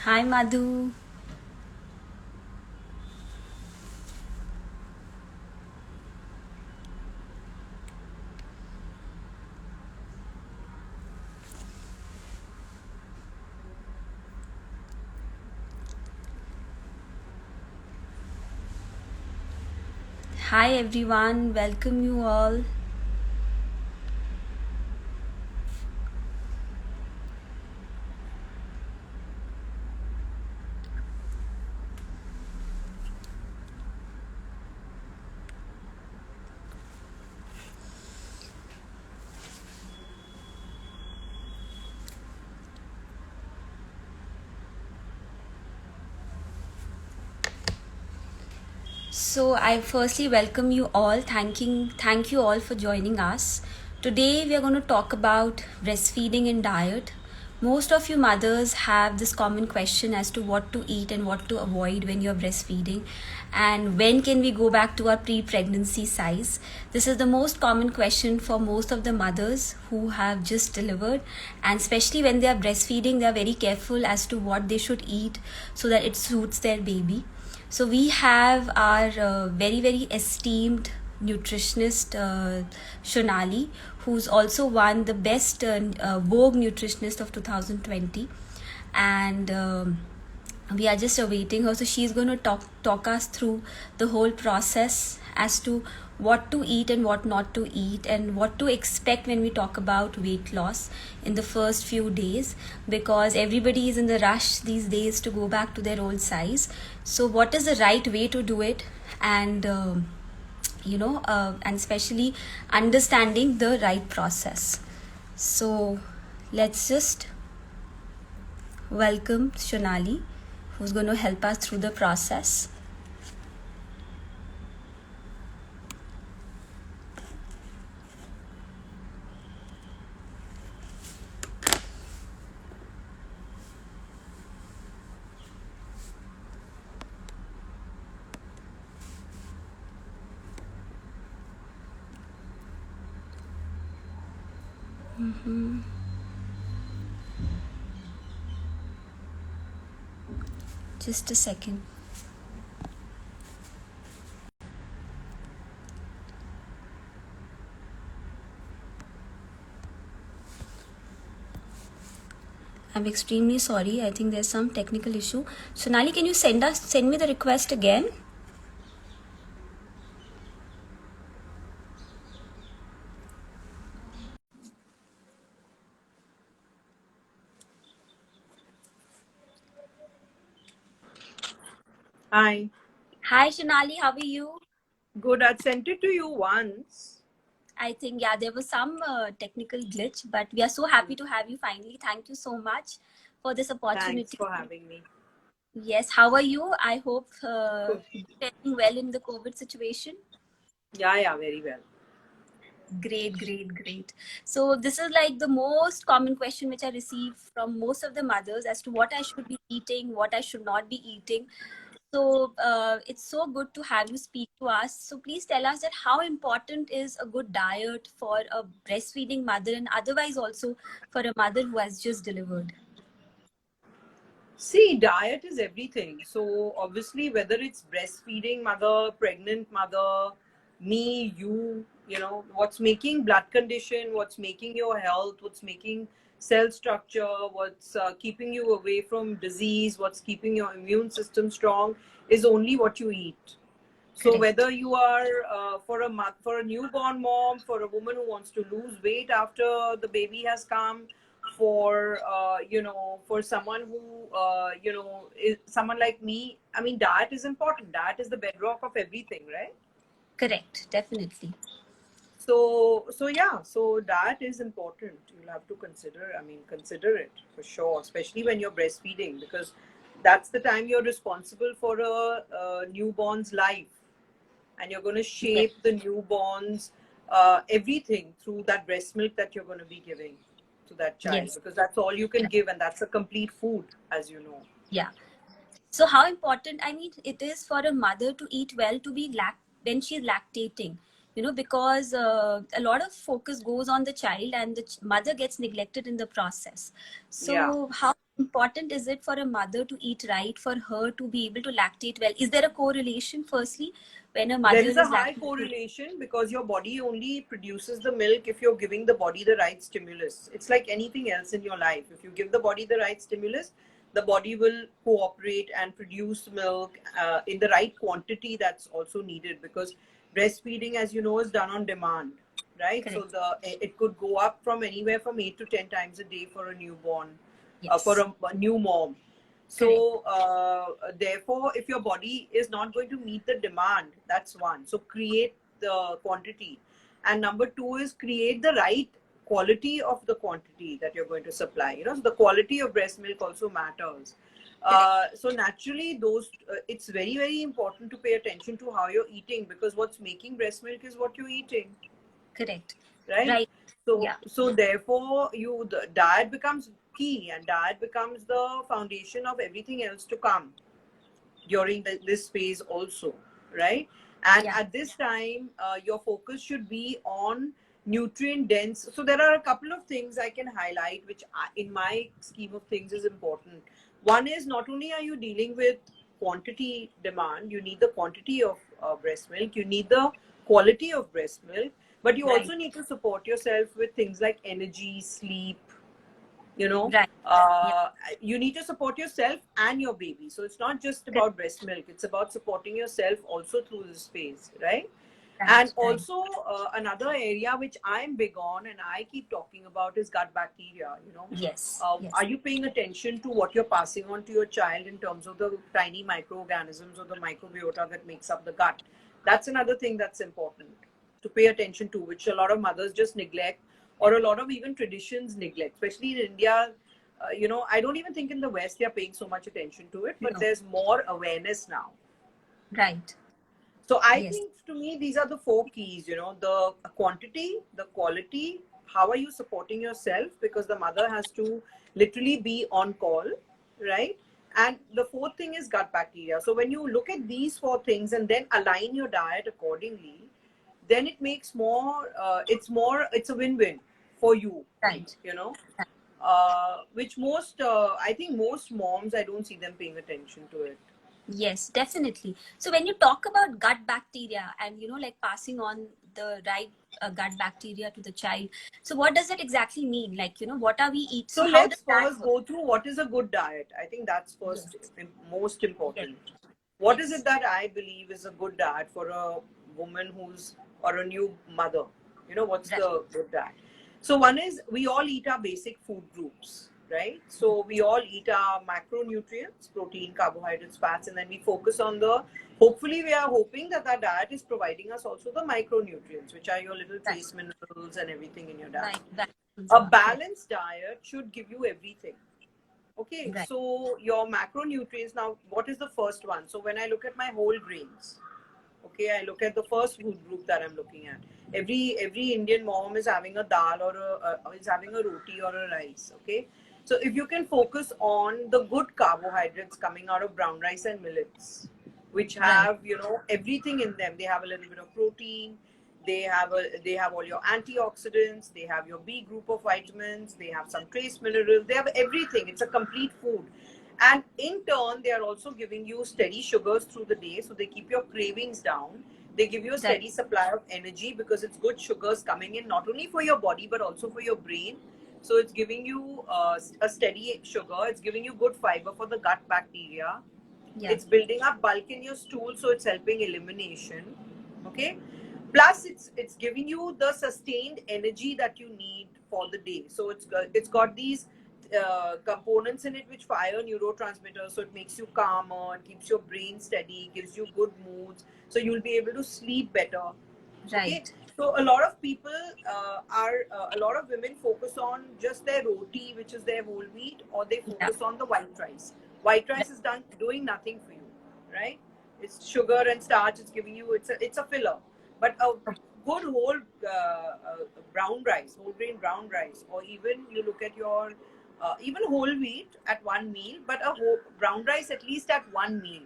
Hi Madhu. Hi everyone. Welcome you all. So I firstly welcome you all. Thank you all for joining us. Today we are going to talk about breastfeeding and diet. Most of you mothers have this common question as to what to eat and what to avoid when you're breastfeeding, and when can we go back to our pre-pregnancy size. This is the most common question for most of the mothers who have just delivered, and especially when they are breastfeeding, they are very careful as to what they should eat so that it suits their baby. So we have our very esteemed nutritionist Shonali, who's also won the best Vogue Nutritionist of 2020, and we are just awaiting her. So she's going to talk us through the whole process as to what to eat and what not to eat, and what to expect when we talk about weight loss in the first few days, because everybody is in the rush these days to go back to their old size. So what is the right way to do it, and and especially understanding the right process. So let's just welcome Shonali, who's going to help us through the process. Just a second. I'm extremely sorry. I think there's some technical issue. Sonali, can you send me the request again? Hi. Hi Sonali, how are you? Good. I'd sent it to you once. I think there was some technical glitch, but we are so happy to have you finally. Thank you so much for this Thanks opportunity. for having me. Yes, how are you? I hope Good. you're doing well in the COVID situation. Yeah, very well. Great. So this is like the most common question which I receive from most of the mothers as to what I should be eating, what I should not be eating. So it's so good to have you speak to us. So please tell us that how important is a good diet for a breastfeeding mother, and otherwise also for a mother who has just delivered. See, diet is everything. So obviously, whether it's breastfeeding mother, pregnant mother, me, what's making blood condition, what's making your health, what's making cell structure, what's keeping you away from disease, what's keeping your immune system strong is only what you eat. So Correct. whether you are for a newborn mom, for a woman who wants to lose weight after the baby has come, for for someone who is someone like me. I mean, diet is important. Diet is the bedrock of everything, right? Correct. Definitely. So diet is important. You'll have to consider. I mean, consider it for sure, especially when you're breastfeeding, because that's the time you're responsible for a newborn's life, and you're going to Yes. shape the newborns everything through that breast milk that you're going to be giving to that child, Yes. because that's all you can Yeah. give, and that's a complete food, as you know. Yeah. So how important, I mean, it is for a mother to eat well, to be when she's lactating, because a lot of focus goes on the child, and the mother gets neglected in the process. Yeah. So how important is it for a mother to eat right for her to be able to lactate well? Is there a correlation, firstly, when a There mother is a is high lactating? correlation because your body only produces the milk if you're giving the body the right stimulus. It's like anything else in your life. If you give the body the right stimulus, the body will cooperate and produce milk in the right quantity that's also needed, because breastfeeding, as you know, is done on demand, right? So Correct. it could go up from anywhere from 8 to 10 times a day for a newborn, for Yes. a new mom. Correct. So therefore, if your body is not going to meet the demand, that's one. So create the quantity. And number two is create the right quality of the quantity that you're going to supply. You know, so the quality of breast milk also matters. Correct. So naturally, it's very, very important to pay attention to how you're eating, because what's making breast milk is what you're eating, Correct. right? Right. So Yeah. therefore the diet becomes key, and diet becomes the foundation of everything else to come during this phase also, right? And Yeah. at this time, your focus should be on nutrient dense. So there are a couple of things I can highlight, which in my scheme of things is important. One is, not only are you dealing with quantity demand, you need the quantity of breast milk, you need the quality of breast milk, but you Right. also need to support yourself with things like energy, sleep, you know. Right. Yeah. You need to support yourself and your baby, so it's not just Correct. about breast milk, it's about supporting yourself also through this phase, right? And Right. Right. also another area which I'm big on and I keep talking about is gut bacteria, you know. Yes. Are Yes. you paying attention to what you're passing on to your child in terms of the tiny microorganisms or the microbiota that makes up the gut? That's another thing that's important to pay attention to, which a lot of mothers just neglect, or a lot of even traditions neglect, especially in India. You know, I don't even think in the West they are paying so much attention to it, but No. there's more awareness now. Right. So I Yes. think, to me, these are the four keys, you know: the quantity, the quality, how are you supporting yourself? Because the mother has to literally be on call, right? And the fourth thing is gut bacteria. So when you look at these four things and then align your diet accordingly, then it makes it's a win-win for you, Right. you know. Which I think most moms, I don't see them paying attention to it. Yes, definitely. So when you talk about gut bacteria and, like passing on the right gut bacteria to the child, so what does it exactly mean? Like, what are we eat? So So how does let's that first work? go through what is a good diet. I think that's first Yes. most Yes. important. What is it Yes. that I believe is a good diet for a woman who's, or a new mother? You know, what's Right. the good diet? So one is, we all eat our basic food groups, right? So we all eat our macronutrients, protein, carbohydrates, fats, and then we focus on hopefully we are hoping that our diet is providing us also the micronutrients, which are your little Right. trace minerals and everything in your diet. Right. That A correct. balanced diet should give you everything. Okay, Right. so your macronutrients, now what is the first one? So when I look at my whole grains, okay, I look at the first food group that I'm looking at. Every Indian mom is having a dal, or is having a roti or a rice. Okay, so if you can focus on the good carbohydrates coming out of brown rice and millets, which Right. have, you know, everything in them. They have a little bit of protein, they have all your antioxidants, they have your B group of vitamins, they have some trace minerals, they have everything. It's a complete food. And in turn, they are also giving you steady sugars through the day, so they keep your cravings down. They give you a Right. steady supply of energy, because it's good sugars coming in, not only for your body but also for your brain. So it's giving you a steady sugar. It's giving you good fiber for the gut bacteria. Yeah. It's building up bulk in your stool, so it's helping elimination. Okay, plus it's giving you the sustained energy that you need for the day. So it's got these components in it which fire neurotransmitters, so it makes you calmer, it keeps your brain steady, gives you good moods, so you'll be able to sleep better. Okay, Right. so a lot of women focus on just their roti, which is their whole wheat, or they Yeah. focus on the white rice. White Right. rice is doing nothing for you, right? It's sugar and starch. It's giving you, it's a filler. But a good whole brown rice, whole grain brown rice, or even you look at your even whole wheat at one meal, but a whole brown rice at least at one meal,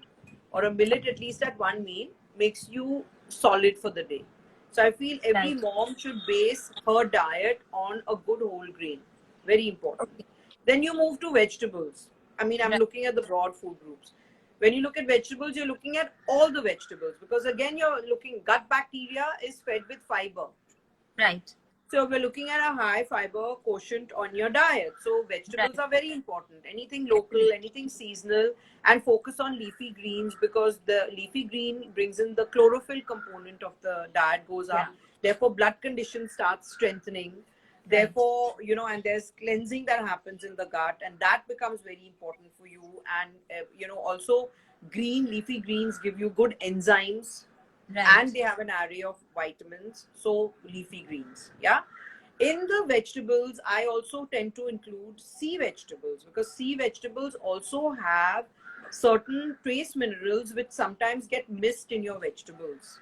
or a millet at least at one meal, makes you solid for the day. So I feel every Right. mom should base her diet on a good whole grain. Very important. Okay. Then you move to vegetables. I mean, I'm Right. looking at the broad food groups. When you look at vegetables, you're looking at all the vegetables, because again, you're looking, gut bacteria is fed with fiber. Right. So we're looking at a high fiber quotient on your diet. So vegetables Right. are very important. Anything local, Correct. anything seasonal, and focus on leafy greens, because the leafy green brings in the chlorophyll component of the diet goes Yeah. up. Therefore, blood condition starts strengthening. Right. Therefore, and there's cleansing that happens in the gut, and that becomes very important for you. And also green leafy greens give you good enzymes, and Right. they have an array of vitamins. So leafy greens, yeah. In the vegetables, I also tend to include sea vegetables, because sea vegetables also have certain trace minerals which sometimes get missed in your vegetables.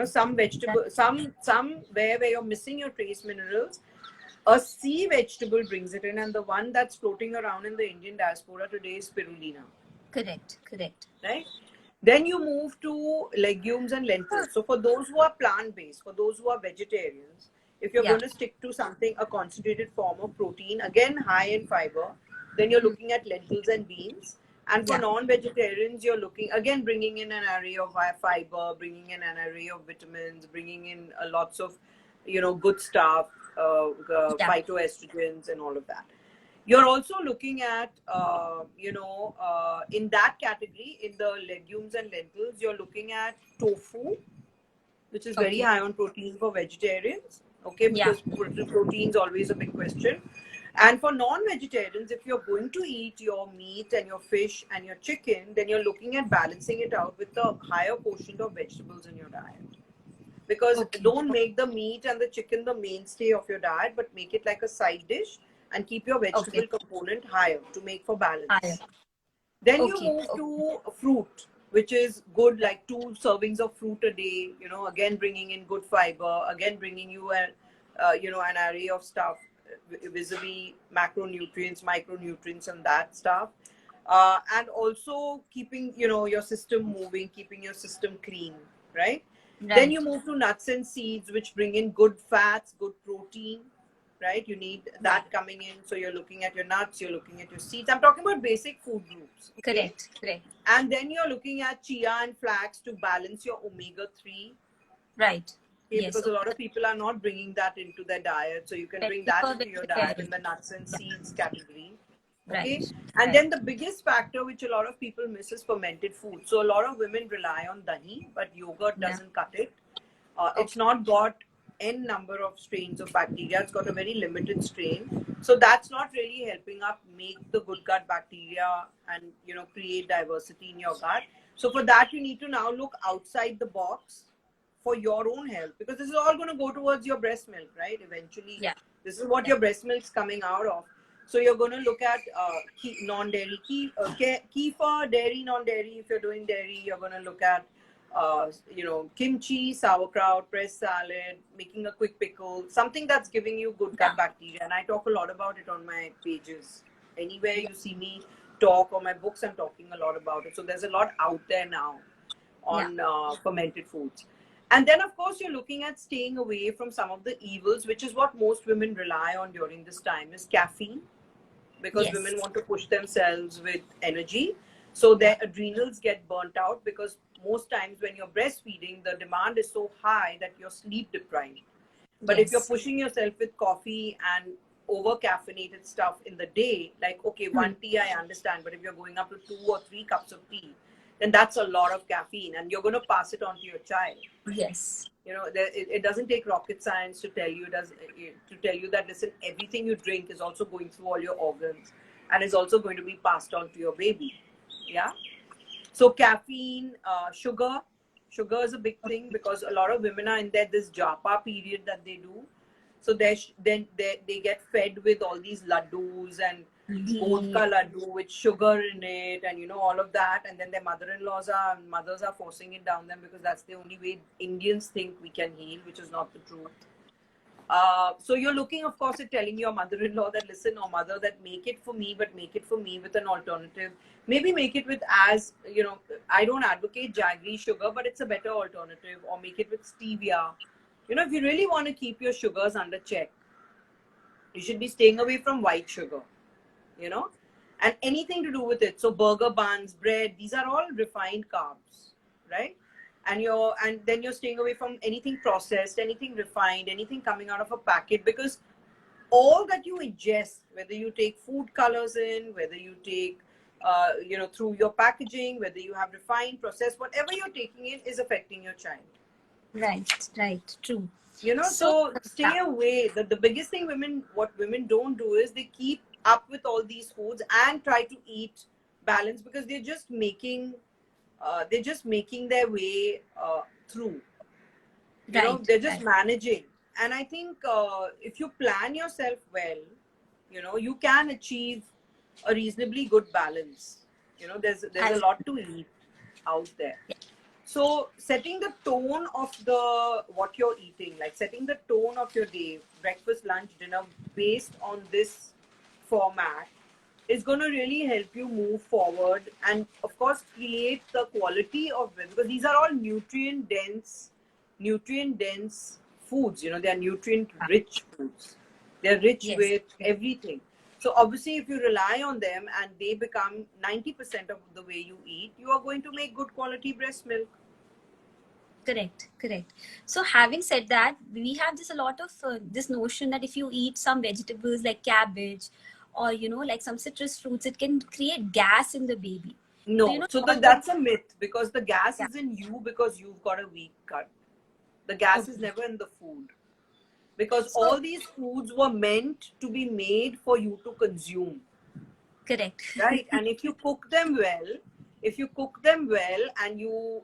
Some Right. vegetable, some where you're missing your trace minerals, a sea vegetable brings it in. And the one that's floating around in the Indian diaspora today is spirulina. Correct. Correct. Right? Then you move to legumes and lentils. So for those who are plant-based, for those who are vegetarians, if you're Yeah. going to stick to something, a concentrated form of protein, again high in fiber, then you're looking at lentils and beans. And for Yeah. non-vegetarians, you're looking, again, bringing in an array of fiber, bringing in an array of vitamins, bringing in lots of, good stuff, Yeah. phytoestrogens and all of that. You're also looking at, in that category, in the legumes and lentils, you're looking at tofu, which is very Okay. high on protein for vegetarians. Okay, Yeah. because protein is always a big question. And for non-vegetarians, if you're going to eat your meat and your fish and your chicken, then you're looking at balancing it out with a higher quotient of vegetables in your diet. Because Okay. don't make the meat and the chicken the mainstay of your diet, but make it like a side dish, and keep your Okay. vegetable component higher to make for Higher. balance. Then you Okay. move Okay. to fruit, which is good, like 2 servings of fruit a day. Again bringing in good fiber, again bringing you an array of stuff, vis-a-vis macronutrients, micronutrients, and that stuff. And also keeping your system moving, keeping your system clean, right? Then you Right. move to nuts and seeds, which bring in good fats, good protein, right? You need Yeah. that coming in. So you're looking at your nuts, you're looking at your seeds. I'm talking about basic food groups, okay? Correct. Correct. And then you're looking at chia and flax to balance your omega-3, Right. okay? Yes. Because a lot of people are not bringing that into their diet. So you can bring Especially that for into your diet vegetarian. in the nuts and Yeah. seeds category. Okay. Right. And Right. then the biggest factor which a lot of people miss is fermented food. So a lot of women rely on dahi, but yogurt Yeah. doesn't cut it. It's Okay. not got n number of strains of bacteria. It's got a very limited strain. So that's not really helping up make the good gut bacteria and create diversity in your gut. So for that, you need to now look outside the box for your own health, because this is all going to go towards your breast milk, right? Eventually, Yeah. this is what Yeah. your breast milk's coming out of. So you're going to look at non-dairy, kefir, dairy, non-dairy. If you're doing dairy, you're going to look at kimchi, sauerkraut, pressed salad, making a quick pickle, something that's giving you good Yeah. gut bacteria. And I talk a lot about it on my pages. Anywhere you see me talk, or my books, I'm talking a lot about it. So there's a lot out there now Yeah. on fermented foods. And then, of course, you're looking at staying away from some of the evils, which is what most women rely on during this time, is caffeine, because women Yes. want to push themselves with energy. So Yeah. their adrenals get burnt out, because most times when you're breastfeeding, the demand is so high that you're sleep deprived. But if you're Yes. pushing yourself with coffee and over caffeinated stuff in the day, like, okay, Hmm. one tea, I understand. But if you're going up to 2 or 3 cups of tea, then that's a lot of caffeine, and you're going to pass it on to your child. Yes. It doesn't take rocket science to tell you that, listen, everything you drink is also going through all your organs and is also going to be passed on to your baby. Yeah. So caffeine, sugar is a big thing, because a lot of women are in this japa period that they do. So then they get fed with all these laddus and The vodka laddu with sugar in it, and all of that. And then their mothers are forcing it down them, because that's the only way Indians think we can heal, which is not the truth. So you're looking, of course, at telling your mother-in-law that, listen, or mother, that make it for me, but make it for me with an alternative. Maybe make it with, I don't advocate jaggery sugar, but it's a better alternative. Or make it with stevia. If you really want to keep your sugars under check, you should be staying away from white sugar. you know, and anything to do with it. So burger buns, bread, these are all refined carbs, right? And then you're staying away from anything processed, anything refined, anything coming out of a packet, because all that you ingest, whether you take food colors in, whether you take through your packaging, whether you have refined, processed, whatever you're taking in is affecting your child. Right, true. So stay away. The biggest thing what women don't do is they keep up with all these foods and try to eat balance, because they're just making their way through. They're just managing. And I think if you plan yourself well, you can achieve a reasonably good balance. There's a lot to eat out there. So setting the tone of what you're eating, like setting the tone of your day, breakfast, lunch, dinner, based on this format, is going to really help you move forward, and of course create the quality of it, because these are all nutrient dense foods. They are nutrient rich foods. They're rich with everything. So obviously if you rely on them and they become 90% of the way you eat, you are going to make good quality breast milk. Correct. So having said that, we have a lot of this notion that if you eat some vegetables like cabbage or like some citrus fruits, it can create gas in the baby. No, so that's a myth, because the gas is in you because you've got a weak gut. The gas is never in the food, because all these foods were meant to be made for you to consume. Correct. Right? And if you cook them well, and you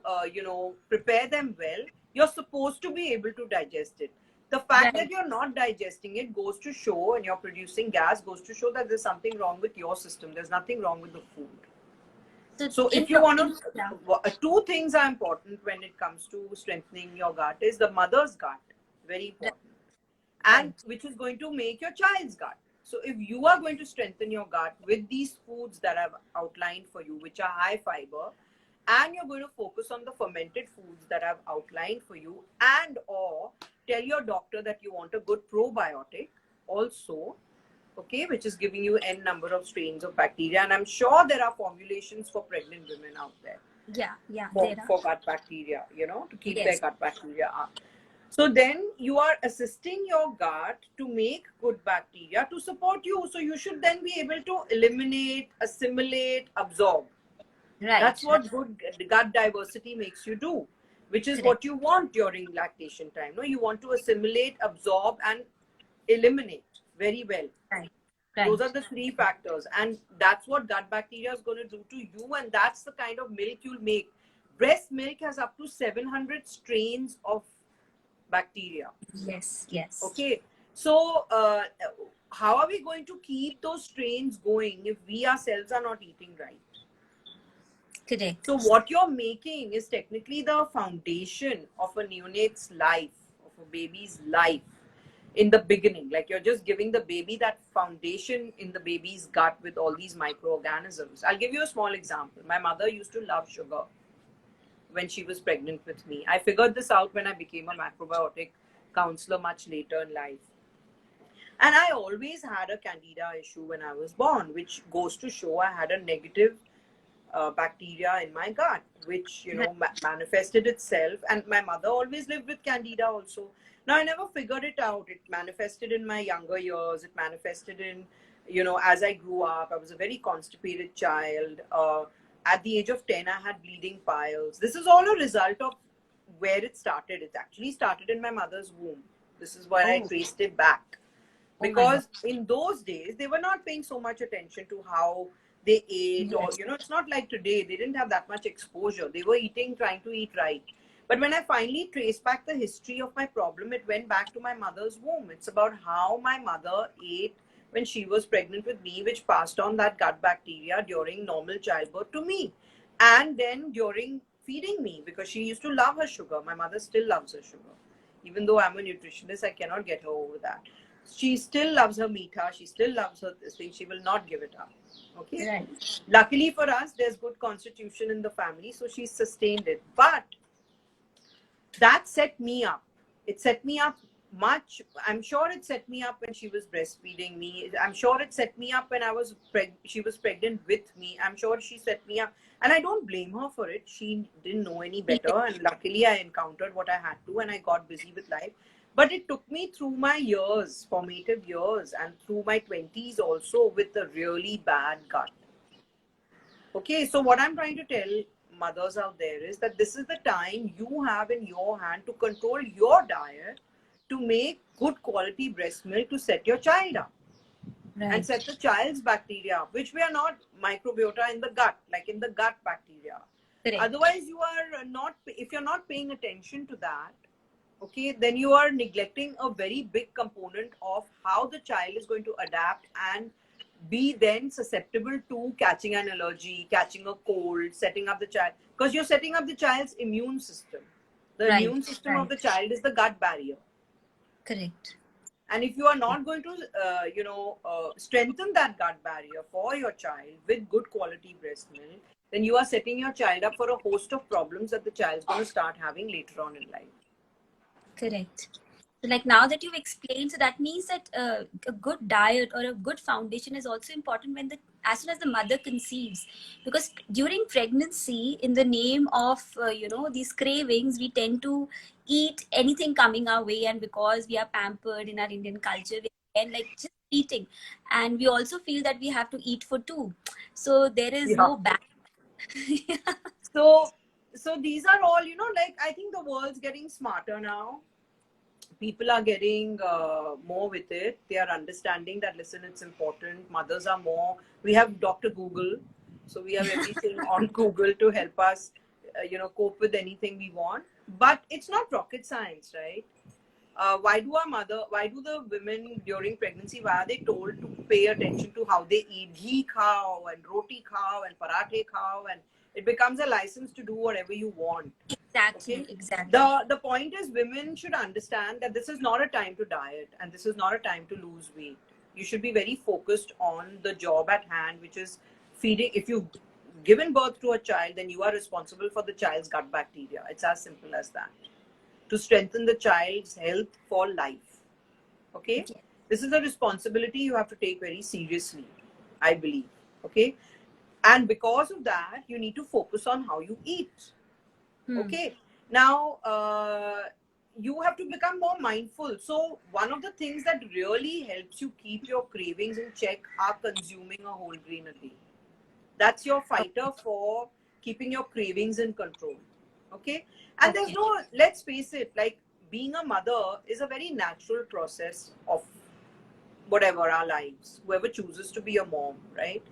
prepare them well, you're supposed to be able to digest it. The fact that you're not digesting it goes to show, and you're producing gas, goes to show that there's something wrong with your system. There's nothing wrong with the food. So if you want to, two things are important when it comes to strengthening your gut is the mother's gut, very important, and which is going to make your child's gut. So if you are going to strengthen your gut with these foods that I've outlined for you, which are high fiber, and you're going to focus on the fermented foods that I've outlined for you, and or tell your doctor that you want a good probiotic also, okay, which is giving you n number of strains of bacteria. And I'm sure there are formulations for pregnant women out there. For gut bacteria, to keep their gut bacteria up. So then you are assisting your gut to make good bacteria to support you. So you should then be able to eliminate, assimilate, absorb. That's what good gut diversity makes you do, which is what you want during lactation time. No, you want to assimilate, absorb, and eliminate very well. Those are the three factors, and that's what gut bacteria is going to do to you, and that's the kind of milk you'll make. Breast milk has up to 700 strains of bacteria. Yes. Okay, so how are we going to keep those strains going if we ourselves are not eating right? Correct. So what you're making is technically the foundation of a neonate's life, of a baby's life in the beginning. Like you're just giving the baby that foundation in the baby's gut with all these microorganisms. I'll give you a small example. My mother used to love sugar when she was pregnant with me. I figured this out when I became a macrobiotic counselor much later in life. And I always had a candida issue when I was born, which goes to show I had a negative bacteria in my gut, which manifested itself. And my mother always lived with candida also. Now I never figured it out. It manifested in my younger years. It manifested in, as I grew up. I was a very constipated child. At the age of 10, I had bleeding piles. This is all a result of where it started. It actually started in my mother's womb. This is where I traced it back. Because in those days, they were not paying so much attention to how they ate, or, it's not like today. They didn't have that much exposure. They were trying to eat right. But when I finally traced back the history of my problem, it went back to my mother's womb. It's about how my mother ate when she was pregnant with me, which passed on that gut bacteria during normal childbirth to me. And then during feeding me, because she used to love her sugar. My mother still loves her sugar. Even though I'm a nutritionist, I cannot get her over that. She still loves her meetha. She still loves her this thing. She will not give it up. Okay. Right. Luckily for us, there's good constitution in the family, so she sustained it. But that set me up. It set me up much. I'm sure it set me up when she was breastfeeding me. I'm sure it set me up when she was pregnant with me. I'm sure she set me up, and I don't blame her for it. She didn't know any better, and luckily I encountered what I had to, and I got busy with life. But it took me through my years, formative years, and through my 20s also, with a really bad gut. Okay, so what I'm trying to tell mothers out there is that this is the time you have in your hand to control your diet, to make good quality breast milk, to set your child up and set the child's bacteria up, which we are not microbiota in the gut, like in the gut bacteria. Correct. Otherwise, you are not, if you're not paying attention to that, okay, then you are neglecting a very big component of how the child is going to adapt and be then susceptible to catching an allergy, catching a cold, setting up the child, because you're setting up the child's immune system. The immune system of the child is the gut barrier. Correct. And if you are not going to, strengthen that gut barrier for your child with good quality breast milk, then you are setting your child up for a host of problems that the child's going to start having later on in life. Correct. So like now that you've explained, so that means that a good diet or a good foundation is also important when as soon as the mother conceives, because during pregnancy, in the name of these cravings, we tend to eat anything coming our way, and because we are pampered in our Indian culture, we and like just eating, and we also feel that we have to eat for two, so there is no balance. So these are all, like, I think the world's getting smarter now. People are getting more with it. They are understanding that, listen, it's important. Mothers are more. We have Dr. Google. So we have everything on Google to help us, cope with anything we want. But it's not rocket science, right? Why do the women during pregnancy, why are they told to pay attention to how they eat? Ghee khao and roti khao and parathe khao, and it becomes a license to do whatever you want. Exactly. Okay? Exactly. The point is, women should understand that this is not a time to diet and this is not a time to lose weight. You should be very focused on the job at hand, which is feeding. If you've given birth to a child, then you are responsible for the child's gut bacteria. It's as simple as that. To strengthen the child's health for life. Okay? Yes. This is a responsibility you have to take very seriously, I believe. Okay? And because of that, you need to focus on how you eat. Okay. Now, you have to become more mindful. So one of the things that really helps you keep your cravings in check are consuming a whole grain a day. That's your fighter for keeping your cravings in control. Okay. And there's no, let's face it, like, being a mother is a very natural process of whatever our lives, whoever chooses to be a mom, right?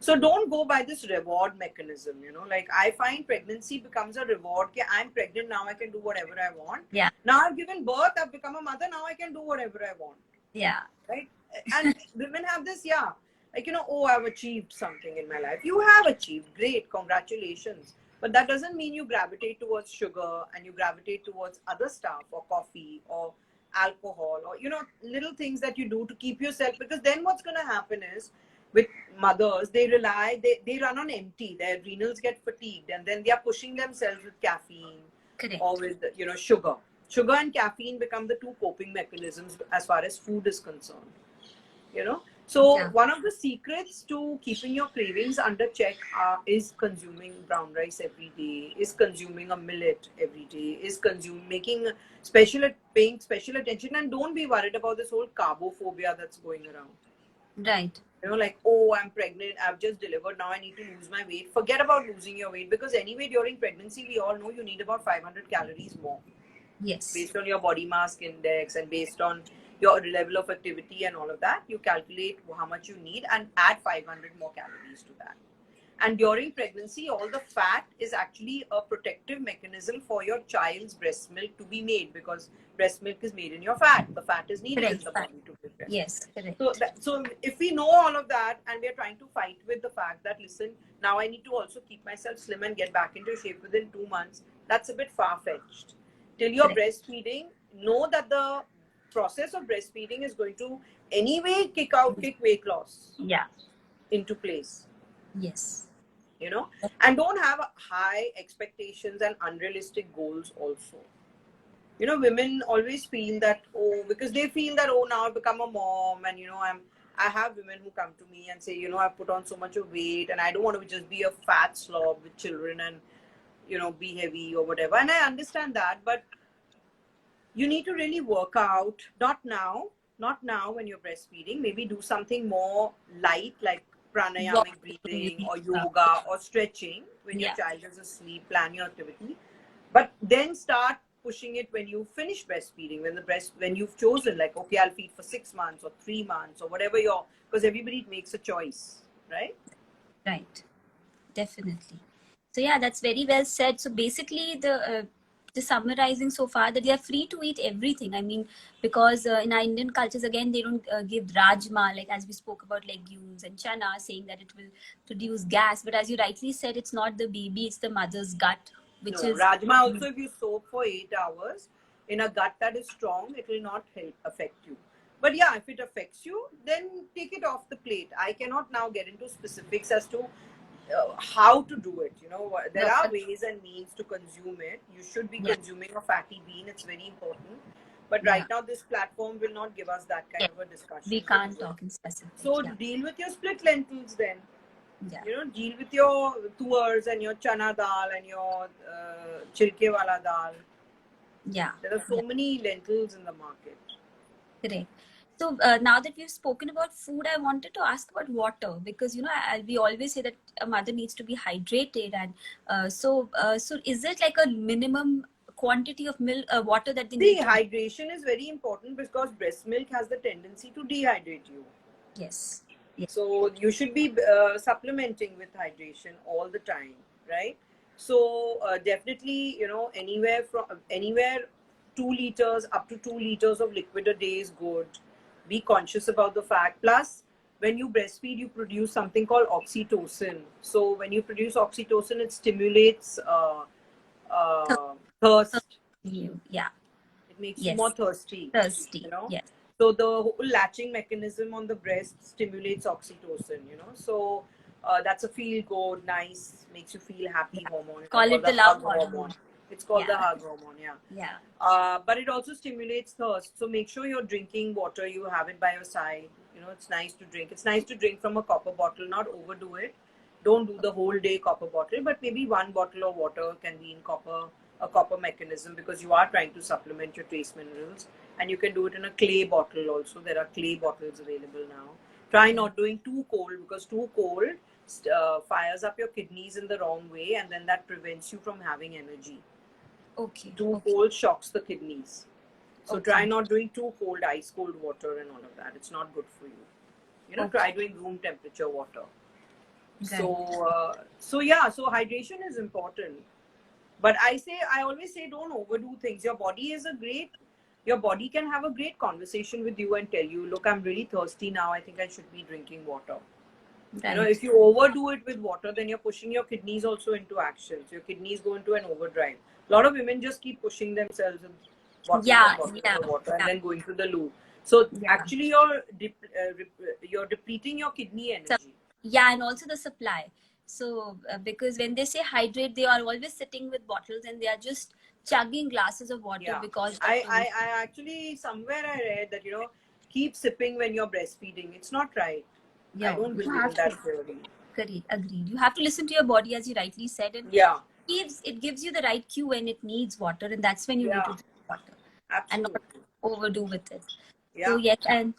So don't go by this reward mechanism, like, I find pregnancy becomes a reward. Okay, I'm pregnant, now I can do whatever I want. Yeah. Now I've given birth, I've become a mother, now I can do whatever I want. Yeah. Right? And women have this, like, oh, I've achieved something in my life. You have achieved, great, congratulations. But that doesn't mean you gravitate towards sugar and you gravitate towards other stuff, or coffee or alcohol, or little things that you do to keep yourself, because then what's going to happen is, with mothers, they run on empty. Their adrenals get fatigued, and then they are pushing themselves with caffeine. Correct. Or with sugar and caffeine become the two coping mechanisms as far as food is concerned. So one of the secrets to keeping your cravings under check is consuming brown rice every day, is consuming a millet every day, is paying special attention, and don't be worried about this whole carbophobia that's going around. Right. Like, oh, I'm pregnant, I've just delivered, now I need to lose my weight. Forget about losing your weight, because anyway, during pregnancy, we all know you need about 500 calories more. Yes. Based on your body mass index and based on your level of activity and all of that, you calculate how much you need and add 500 more calories to that. And during pregnancy, all the fat is actually a protective mechanism for your child's breast milk to be made, because breast milk is made in your fat. The fat is needed in the body to make breast milk. Yes, correct. So if we know all of that, and we're trying to fight with the fact that, listen, now I need to also keep myself slim and get back into shape within 2 months, that's a bit far-fetched. Till you're breastfeeding, know that the process of breastfeeding is going to anyway kick weight loss into place. Yes. And don't have high expectations and unrealistic goals also. you know, women always feel that, oh, because they feel that, oh, now I've become a mom, and, you know, I have women who come to me and say, you know, I've put on so much of weight and I don't want to just be a fat slob with children and, you know, be heavy or whatever. And I understand that, but you need to really work out. Not now when you're breastfeeding. Maybe do something more light, like pranayamic breathing or yoga or stretching when your Yeah. child is asleep. Plan your activity, but then start pushing it when you finish breastfeeding, when you've chosen, like, okay, I'll feed for 6 months or 3 months or whatever because everybody makes a choice, right? Right. Definitely. So yeah, that's very well said. So basically, the summarizing so far, that they are free to eat everything. I mean, because in our Indian cultures, again, they don't give rajma, like as we spoke about legumes and chana, saying that it will produce gas. But as you rightly said, it's not the baby, it's the mother's gut, which No, is rajma also, if you soak for 8 hours in a gut that is strong, it will not affect you. But yeah, if it affects you, then take it off the plate. I cannot now get into specifics as to how to do it. You know, there no, are ways and means to consume it. You should be yeah, consuming a fatty bean. It's very important. But yeah, right now, this platform will not give us that kind yeah. of a discussion We to can't do it. talk in specific. So Yeah, deal with your split lentils then. yeah, You know, deal with your tuors and your chana dal and your chilke wala dal. yeah. There are so many lentils in the market. Correct. So now that we've spoken about food, I wanted to ask about water, because you know we always say that a mother needs to be hydrated, and so is it like a minimum quantity of milk water that they See, need to? hydration is very important because breast milk has the tendency to dehydrate you. Yes. Yes. So you should be supplementing with hydration all the time, right? So definitely, you know, anywhere 2 liters up to 2 liters of liquid a day is good. Be conscious about the fact. Plus, when you breastfeed, you produce something called oxytocin. So when you produce oxytocin, it stimulates thirst. You. Yeah. It makes you more Yes. thirsty, Thirsty. you know. Yes. So the whole latching mechanism on the breast stimulates oxytocin, you know. So that's a feel good, nice, makes you feel happy Yeah. hormone. It's Call called it the the love hug hormone. hormone. It's called the Yeah. hug hormone, yeah. Yeah. But it also stimulates thirst. So make sure you're drinking water. You have it by your side. You know, it's nice to drink. It's nice to drink from a copper bottle, not overdo it. Don't do the whole day copper bottle, but maybe one bottle of water can be in a copper mechanism, because you are trying to supplement your trace minerals. And you can do it in a clay bottle also. There are clay bottles available now. Try not doing too cold, because too cold fires up your kidneys in the wrong way, and then that prevents you from having energy. Okay. Too Okay. cold shocks the kidneys. So try Okay. not doing too cold, ice cold water and all of that. It's not good for you. You know, Okay. try doing room temperature water. Right. So yeah, so hydration is important. But I always say, don't overdo things. Your body can have a great conversation with you and tell you, look, I'm really thirsty now. I think I should be drinking water. You know, Right. if you overdo it with water, then you're pushing your kidneys also into action. So your kidneys go into an overdrive. A lot of women just keep pushing themselves with bottles and Yeah. bottles Yeah. of water and Yeah. then going to the loo. So Yeah. actually, you're depleting your kidney Sup- energy. yeah, and also the supply. So because when they say hydrate, they are always sitting with bottles and they are just chugging glasses of water Yeah, because of I actually somewhere I read that, you know, keep sipping when you're breastfeeding. It's not right. I yeah, don't you believe in have that to. theory. Correct, agreed. You have to listen to your body, as you rightly said, and Yeah, it gives you the right cue when it needs water, and that's when you need to yeah, drink water and not absolutely. overdo with it. So Yeah. yes, and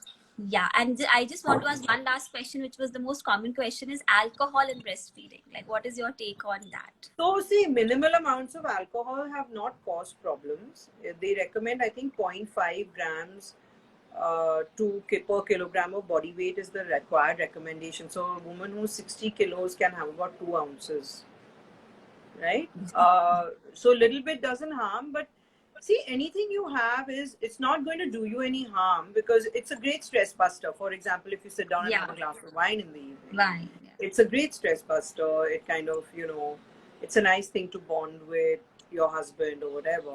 yeah, and I just want to ask one last question, which was the most common question: is alcohol in breastfeeding? Like, what is your take on that? So, see, minimal amounts of alcohol have not caused problems. They recommend, I think, 0.5 grams per kilogram of body weight is the required recommendation. So, a woman who's 60 kilos can have about 2 ounces, right? So, little bit doesn't harm, but see, anything you have it's not going to do you any harm, because it's a great stress buster. For example, if you sit down and Yeah, have a glass of wine in the evening, wine. Yeah. it's a great stress buster. It kind of, you know, it's a nice thing to bond with your husband or whatever.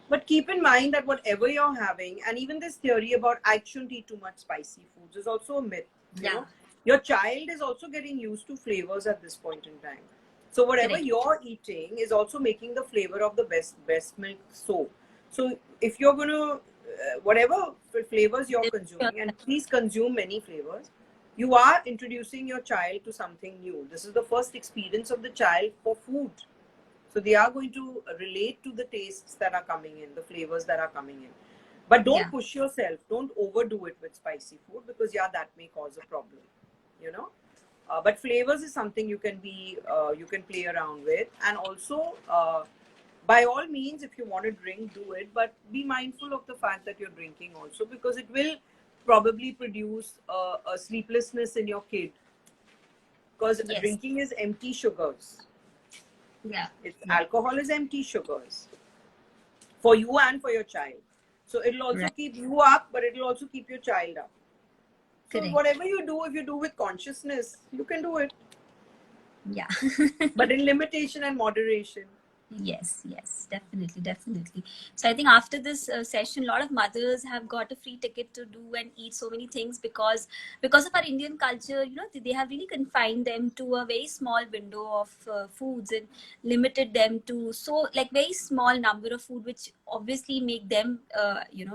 But keep in mind that whatever you're having, and even this theory about I shouldn't eat too much spicy foods is also a myth. You Yeah, know, your child is also getting used to flavors at this point in time. So whatever correct. you're eating is also making the flavor of the best milk so. So if you're going to, whatever flavors you're consuming, and please consume many flavors, you are introducing your child to something new. This is the first experience of the child for food. So they are going to relate to the tastes that are coming in, the flavors that are coming in. But don't push yourself. Don't overdo it with spicy food, because that may cause a problem, you know. But flavors is something you can you can play around with. And also, by all means, if you want to drink, do it. But be mindful of the fact that you're drinking also, because it will probably produce a sleeplessness in your kid. Because drinking is empty sugars. Alcohol is empty sugars for you and for your child. So it'll also keep you up, but it'll also keep your child up. So whatever you do, if you do with consciousness, you can do it. Yeah. But in limitation and moderation. Yes, definitely. So I think after this session, a lot of mothers have got a free ticket to do and eat so many things, because of our Indian culture, they have really confined them to a very small window of foods, and limited them to very small number of food, which obviously make them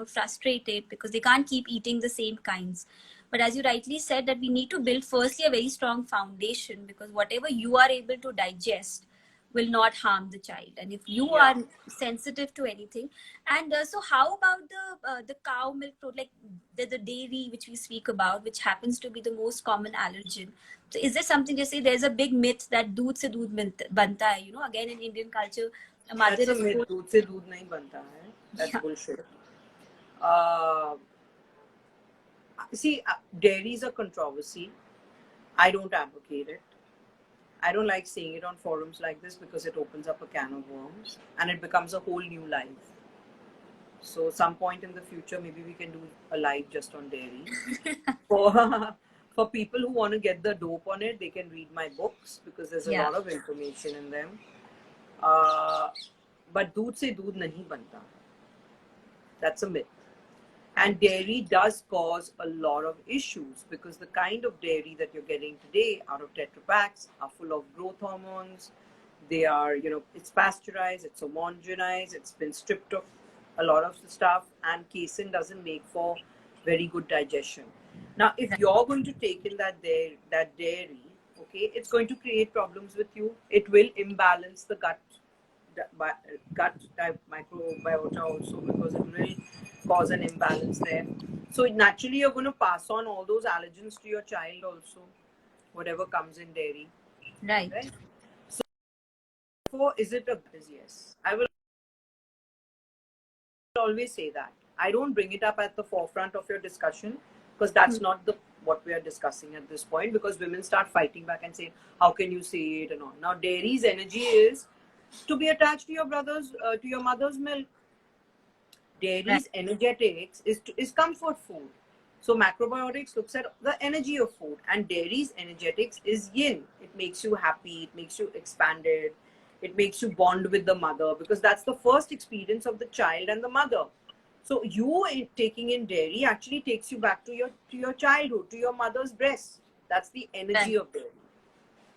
frustrated, because they can't keep eating the same kinds. But as you rightly said, that we need to build firstly a very strong foundation, because whatever you are able to digest will not harm the child, and if you are sensitive to anything. And so how about the cow milk like the dairy which we speak about, which happens to be the most common allergen? So is there something to say, there's a big myth that doodh se doodh banta hai, again in Indian culture, a mother that's a myth. Doodh se doodh nahi banta hai. That's bullshit. See, dairy is a controversy. I don't advocate it. I don't like saying it on forums like this, because it opens up a can of worms and it becomes a whole new life. So some point in the future, maybe we can do a live just on dairy. For people who want to get the dope on it, they can read my books, because there's a lot of information in them. But doodh se doodh nahi banta. That's a myth. And dairy does cause a lot of issues, because the kind of dairy that you're getting today out of Tetra Paks are full of growth hormones. They are, it's pasteurized, it's homogenized, it's been stripped of a lot of the stuff, and casein doesn't make for very good digestion. Now, if you're going to take in that dairy, okay, it's going to create problems with you. It will imbalance the gut type microbiota also, because it will cause an imbalance there. So naturally you're going to pass on all those allergens to your child also, whatever comes in dairy. Right? So therefore, is it yes. I will always say that. I don't bring it up at the forefront of your discussion, because that's not what we are discussing at this point, because women start fighting back and say, how can you say it and all. Now dairy's energy is to be attached to your mother's milk. Dairy's energetics is comfort food. So macrobiotics looks at the energy of food, and dairy's energetics is yin. It makes you happy, it makes you expanded, it makes you bond with the mother, because that's the first experience of the child and the mother. So you taking in dairy actually takes you back to your childhood, to your mother's breast. That's the energy of dairy.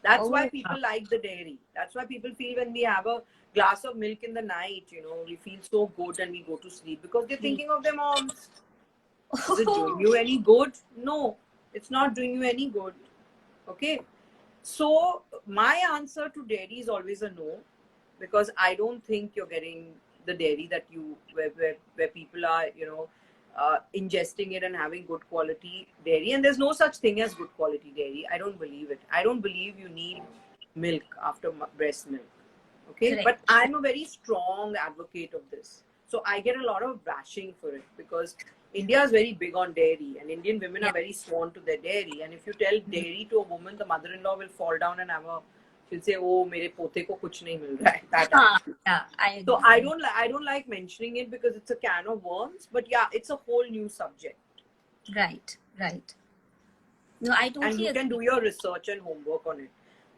That's why people like the dairy. That's why people feel when we have a glass of milk in the night, we feel so good and we go to sleep, because they're thinking of their moms. Is it doing you any good? No, it's not doing you any good. Okay. So my answer to dairy is always a no, because I don't think you're getting the dairy that where people are, ingesting it and having good quality dairy. And there's no such thing as good quality dairy. I don't believe it. I don't believe you need milk after breast milk. Okay. Correct. But I'm a very strong advocate of this. So I get a lot of bashing for it, because India is very big on dairy, and Indian women are very sworn to their dairy. And if you tell dairy to a woman, the mother-in-law will fall down and she'll say, "Oh, mere pote ko kuch nahi mil raha hai." So I don't like mentioning it, because it's a can of worms. But yeah, it's a whole new subject. Right. No, I totally. And you can do your research and homework on it.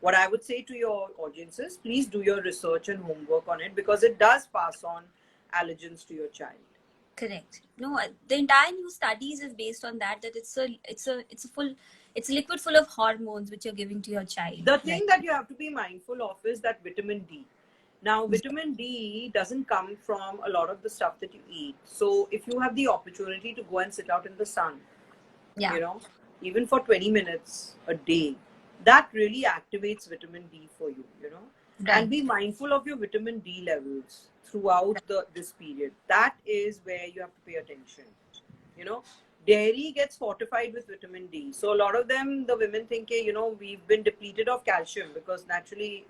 What I would say to your audiences, please do your research and homework on it, because it does pass on allergens to your child. Correct. No, the entire new studies is based on that it's a liquid full of hormones which you're giving to your child. The thing that you have to be mindful of is that vitamin D. Now, vitamin D doesn't come from a lot of the stuff that you eat. So if you have the opportunity to go and sit out in the sun, Yeah. you know, even for 20 minutes a day, that really activates vitamin D for you, you know. Right. And be mindful of your vitamin D levels throughout this period. That is where you have to pay attention. You know, dairy gets fortified with vitamin D. So a lot of them, the women think, you know, we've been depleted of calcium because naturally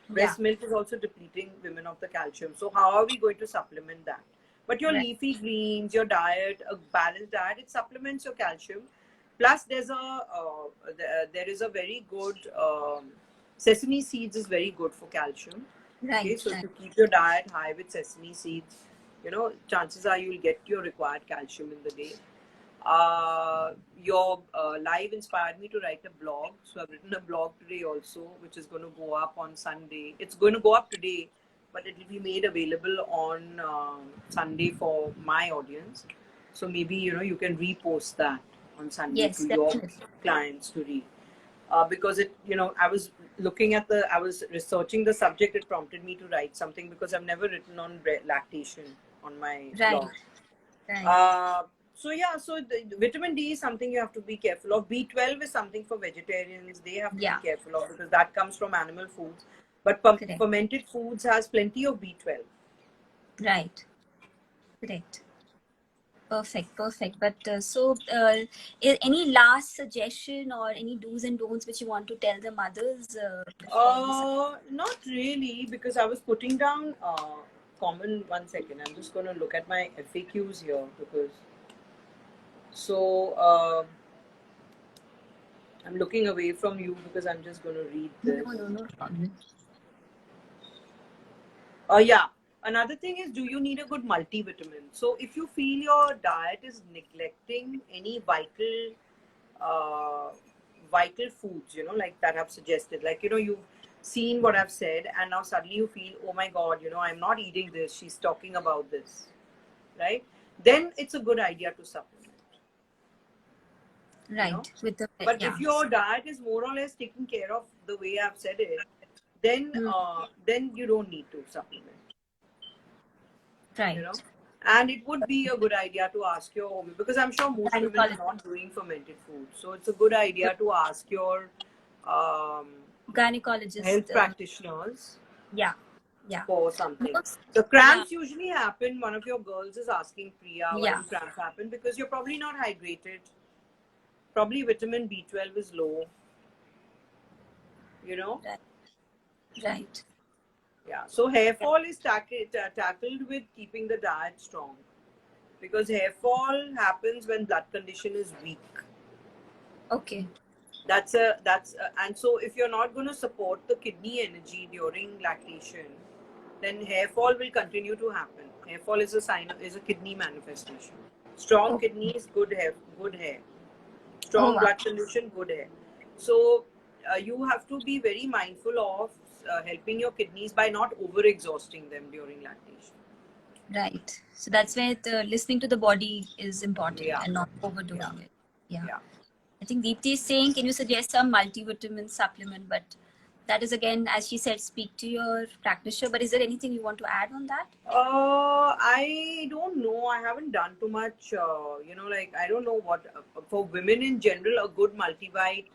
breast milk is also depleting women of the calcium. So how are we going to supplement that? But your Right. leafy greens, your diet, a balanced diet, it supplements your calcium. Plus, there is a very good sesame seeds is very good for calcium. Right. Okay, so Right. if you keep your diet high with sesame seeds, you know, chances are you'll get your required calcium in the day. Your live inspired me to write a blog. So I've written a blog today also, which is going to go up on Sunday. It's going to go up today, but it will be made available on Sunday for my audience. So maybe, you know, you can repost that on Sunday Yes, to your definitely. clients to read. Because it, you know, I was researching the subject. It prompted me to write something because I've never written on lactation on my Right. blog. Right. So yeah, so the vitamin D is something you have to be careful of. B12 is something for vegetarians. They have to be Yeah. careful of because that comes from animal foods. But Correct. fermented foods has plenty of B12. Right. Correct. Perfect. Perfect. But any last suggestion or any do's and don'ts which you want to tell the mothers before we start? Not really, because I was putting down common. One second, I'm just going to look at my FAQs here because so I'm looking away from you because I'm just going to read this. No problem. Yeah. Another thing is, do you need a good multivitamin? So if you feel your diet is neglecting any uh, vital foods, you know, like that I've suggested, like, you know, you've seen what I've said and now suddenly you feel, oh my God, you know, I'm not eating this. She's talking about this, right? Then it's a good idea to supplement, you know. Right. With the But yeah. if your diet is more or less taking care of the way I've said it, then Hmm. then you don't need to supplement. You know, Right. and it would be a good idea to ask your home, because I'm sure most women are Gynecologist. not doing fermented food, so it's a good idea to ask your health Gynecologist. practitioners Yeah. Yeah. for something. Most, The yeah. cramps usually happen, one of your girls is asking, Priya, why Yeah. do cramps happen? Because you're probably not hydrated, probably vitamin B12 is low, you know. Right. Right. Yeah, so hair fall is tackled with keeping the diet strong, because hair fall happens when blood condition is weak. Okay. And so if you're not going to support the kidney energy during lactation, then hair fall will continue to happen. Hair fall is a kidney manifestation. Strong Oh. kidneys, good hair. Oh Strong wow. blood condition, good hair. So you have to be very mindful of helping your kidneys by not over exhausting them during lactation. Right. So that's where the listening to the body is important Yeah, and not overdoing yeah, it. Yeah. yeah. I think Deepthi is saying, can you suggest some multivitamin supplement? But that is again, as she said, speak to your practitioner. But is there anything you want to add on that? I don't know. I haven't done too much. You know, like I don't know what for women in general. A good multivite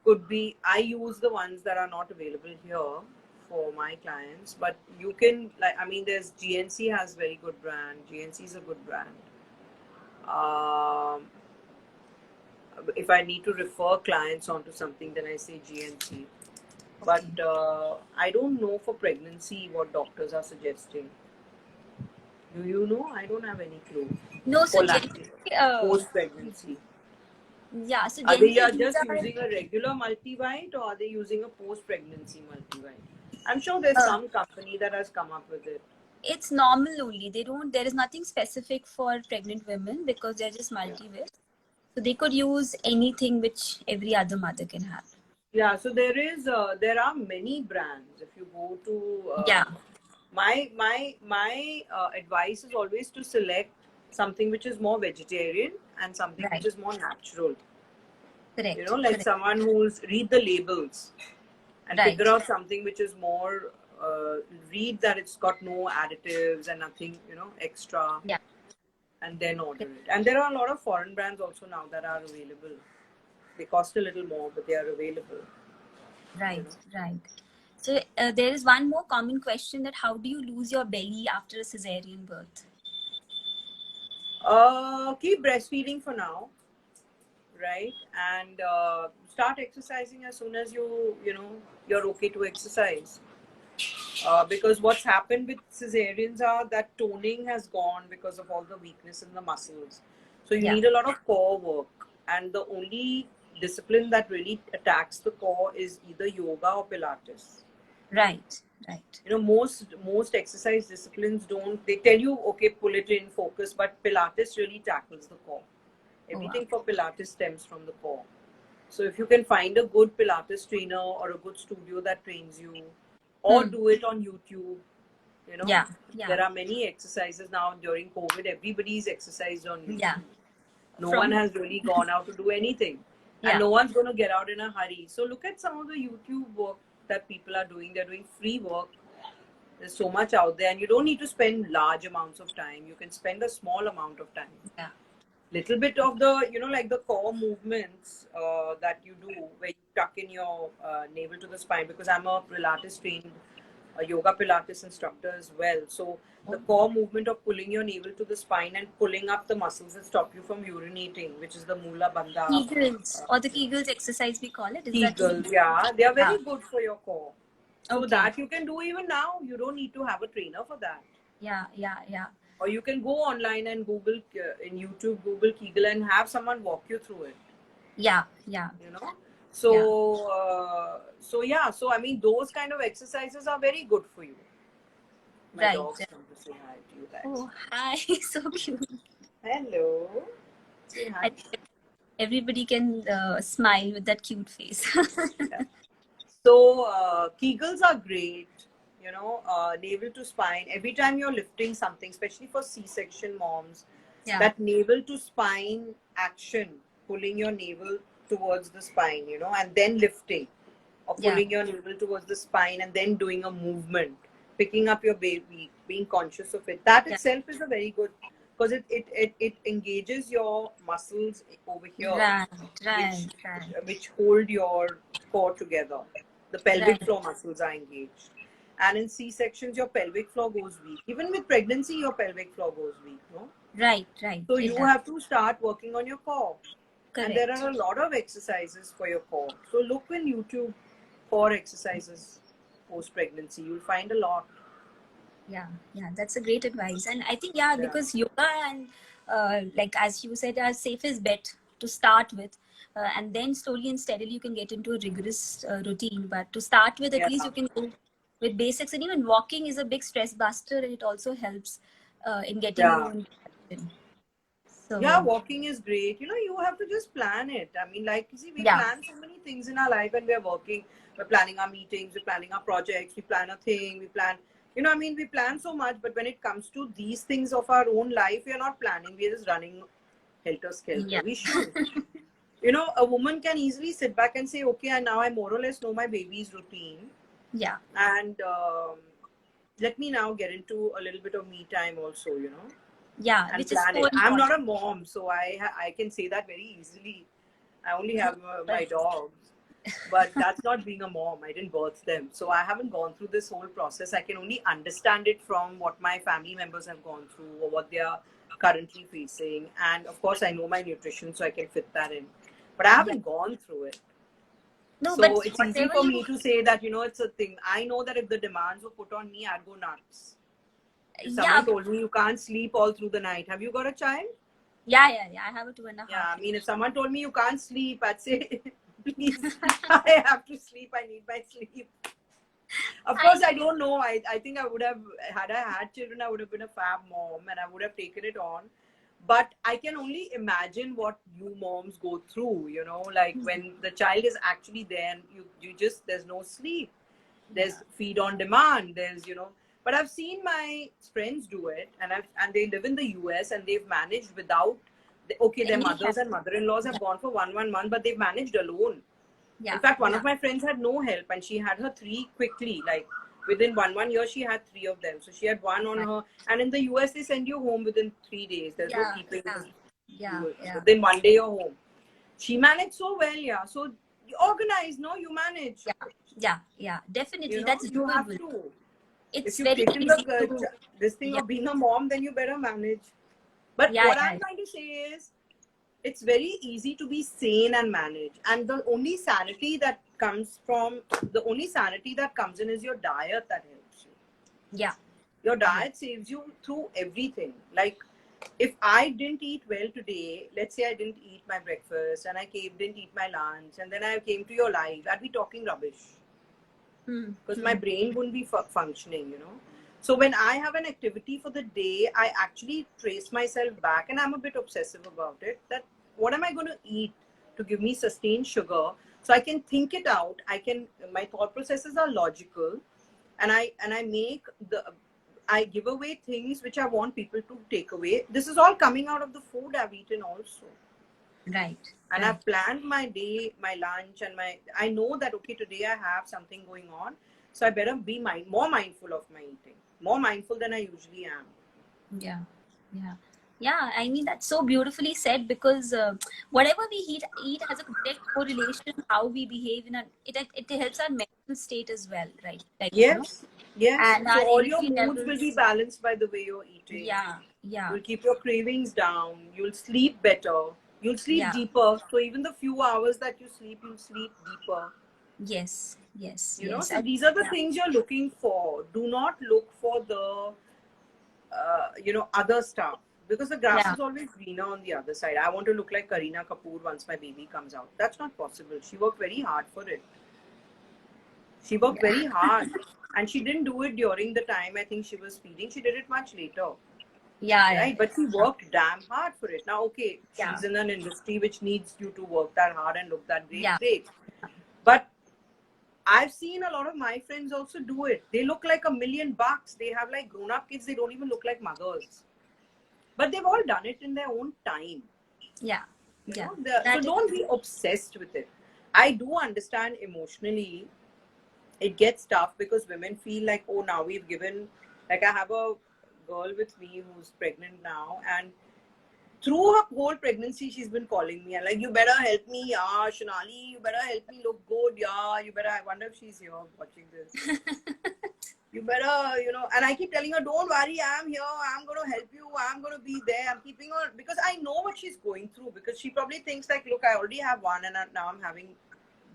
could be. I use the ones that are not available here for my clients, but you can like. I mean, there's GNC has very good brand. GNC is a good brand. Um, if I need to refer clients onto something, then I say GNC. But Okay. I don't know for pregnancy what doctors are suggesting. Do you know? I don't have any clue. No, so For generally, post pregnancy. yeah, so Are they generally these just are using a regular multivite, or are they using a post pregnancy multivite? I'm sure there's uh, some company that has come up with it. it's normal only. They don't. There is nothing specific for pregnant women because they're just Yeah. multivit. So they could use anything which every other mother can have. Yeah. So there are many brands. If you go to Yeah. my advice is always to select something which is more vegetarian and something which Right. is more natural. You know, Correct. like Correct. someone who's read the labels and figure Right. out something which is more read that it's got no additives and nothing, extra, Yeah. and then order it. And there are a lot of foreign brands also now that are available. They cost a little more, but they are available. Right, right. So there is one more common question, that how do you lose your belly after a cesarean birth? Keep breastfeeding for now, right? And start exercising as soon as you're okay to exercise. Because what's happened with cesareans are that toning has gone because of all the weakness in the muscles. So you Yeah. need a lot of core work, and the only discipline that really attacks the core is either yoga or Pilates. Right, right. Most exercise disciplines don't. They tell you, okay, pull it in, focus, but Pilates really tackles the core. Oh, wow. Everything for Pilates stems from the core. So if you can find a good Pilates trainer or a good studio that trains you, or do it on YouTube, Yeah, yeah. there are many exercises now. During COVID, everybody's exercised on YouTube. Yeah. No one has really gone out to do anything. Yeah. And no one's going to get out in a hurry. So look at some of the YouTube work that people are doing. They're doing free work. There's so much out there, and you don't need to spend large amounts of time. You can spend a small amount of time. Yeah. Little bit of the, like the core movements that you do, where you tuck in your navel to the spine, because I'm a Pilates trained yoga Pilates instructor as well. So the core movement of pulling your navel to the spine and pulling up the muscles that stop you from urinating, which is the Mula Bandha. Kegels, or the Kegels exercise we call it. Is Kegels, yeah. They are very good for your core. So that you can do even now. You don't need to have a trainer for that. Yeah, yeah, yeah. Or you can go online and Google, in YouTube, Google Kegel and have someone walk you through it. Yeah, yeah. So, so I mean, those kind of exercises are very good for you. My dogs come to say hi to you guys. Oh, hi. So cute. Hello. Say hi. Everybody can smile with that cute face. Yeah. So, Kegels are great. Navel to spine. Every time you're lifting something, especially for C-section moms, that navel to spine action, pulling your navel towards the spine, and then lifting, or pulling your navel towards the spine and then doing a movement, picking up your baby, being conscious of it. That itself is a very good, because it engages your muscles over here, which hold your core together. The pelvic floor muscles are engaged. And in C-sections, your pelvic floor goes weak. Even with pregnancy, your pelvic floor goes weak, no? Right, right. So you have to start working on your core. Correct. And there are a lot of exercises for your core. So look in YouTube for exercises post-pregnancy. You'll find a lot. Yeah, yeah, that's a great advice. And I think, because yoga and like as you said, are safest bet to start with. And then slowly and steadily you can get into a rigorous routine. But to start with, at least you can go with basics. And even walking is a big stress buster, and it also helps in getting you in direction. So, yeah, walking is great. You have to just plan it. I mean, like, you see, we plan so many things in our life when we're working. We're planning our meetings, we're planning our projects, we plan a thing, we plan, we plan so much, but when it comes to these things of our own life, we're not planning. We're just running helter-skelter. Yeah. We should. A woman can easily sit back and say, okay, and now I more or less know my baby's routine. Yeah. And let me now get into a little bit of me time also, Yeah, and which plan is it. I'm not a mom, so I can say that very easily. I only have my dogs, but that's not being a mom. I didn't birth them, so I haven't gone through this whole process. I can only understand it from what my family members have gone through or what they are currently facing. And of course, I know my nutrition, so I can fit that in. But I haven't gone through it. No, so but it's easy for me to say that, it's a thing. I know that if the demands were put on me, I'd go nuts. If someone told me you can't sleep all through the night. Have you got a child? Yeah. I have a 2.5. Yeah, I mean, if someone told me you can't sleep, I'd say, please, I have to sleep. I need my sleep. Of course, I don't know. I think I would have, had I had children, I would have been a fab mom and I would have taken it on. But I can only imagine what you moms go through, like when the child is actually there and you just, there's no sleep. There's feed on demand. There's, but I've seen my friends do it, and they live in the US and they've managed without, their mothers and mother-in-laws have gone for one month, but they've managed alone. In fact, one of my friends had no help and she had her 3 quickly, like Within one year, she had 3 of them. So she had one on Right. her. And in the US, they send you home within 3 days. There's no Yeah, keeping yeah, you. yeah, Within one day, you're home. She managed so well, yeah. So you organize, no? You manage. yeah. Definitely, that's You have doable. to. If It's you've very taken easy to. this thing Yeah, of being a mom, then you better manage. But yeah, what I'm yeah, trying to say is, it's very easy to be sane and manage. And the only sanity that comes in is your diet that helps you. yeah, Your yeah. diet saves you through everything. Like, if I didn't eat well today, let's say I didn't eat my breakfast and didn't eat my lunch, and then I came to your live, I'd be talking rubbish because my Hmm. brain wouldn't be functioning. So when I have an activity for the day, I actually trace myself back, and I'm a bit obsessive about it, that what am I going to eat to give me sustained sugar, so I can think it out. My thought processes are logical, and I give away things which I want people to take away. This is all coming out of the food I've eaten also. Right, And right. I've planned my day, my lunch, and I know that, okay, today I have something going on, so I better be more mindful of my eating, more mindful than I usually am. Yeah, yeah, yeah. I mean, that's so beautifully said, because whatever we eat has a direct correlation how we behave it helps our mental state as well, right? Yes, yes. And So our all your energy moods will be levels. balanced by the way you're eating. Yeah, yeah, You'll keep your cravings down. You'll sleep better. You'll sleep yeah. deeper. So even the few hours that you sleep, you'll sleep deeper. Yes, yes, yes. So these are the Yeah, things you're looking for. Do not look for other stuff, because the grass yeah, is always greener on the other side. I want to look like Kareena Kapoor once my baby comes out. That's not possible. She worked very hard for it. She worked yeah, very hard. And she didn't do it during the time I think she was feeding. She did it much later. yeah, Right? But she yeah, worked damn hard for it. Now, okay, yeah, she's in an industry which needs you to work that hard and look that great, yeah, great. But I've seen a lot of my friends also do it. They look like $1,000,000. They have like grown up kids. They don't even look like mothers. But they've all done it in their own time. yeah, yeah. So That is don't be obsessed with it. I do understand emotionally it gets tough, because women feel like, oh, now we've given, like, I have a girl with me who's pregnant now, and through her whole pregnancy, she's been calling me and like, you better help me, yeah, Shonali, you better help me look good, yeah, you better. I wonder if she's here watching this. You better, and I keep telling her, don't worry, I'm here, I'm going to help you, I'm going to be there. I'm keeping her, because I know what she's going through, because she probably thinks like, look, I already have one, and now I'm having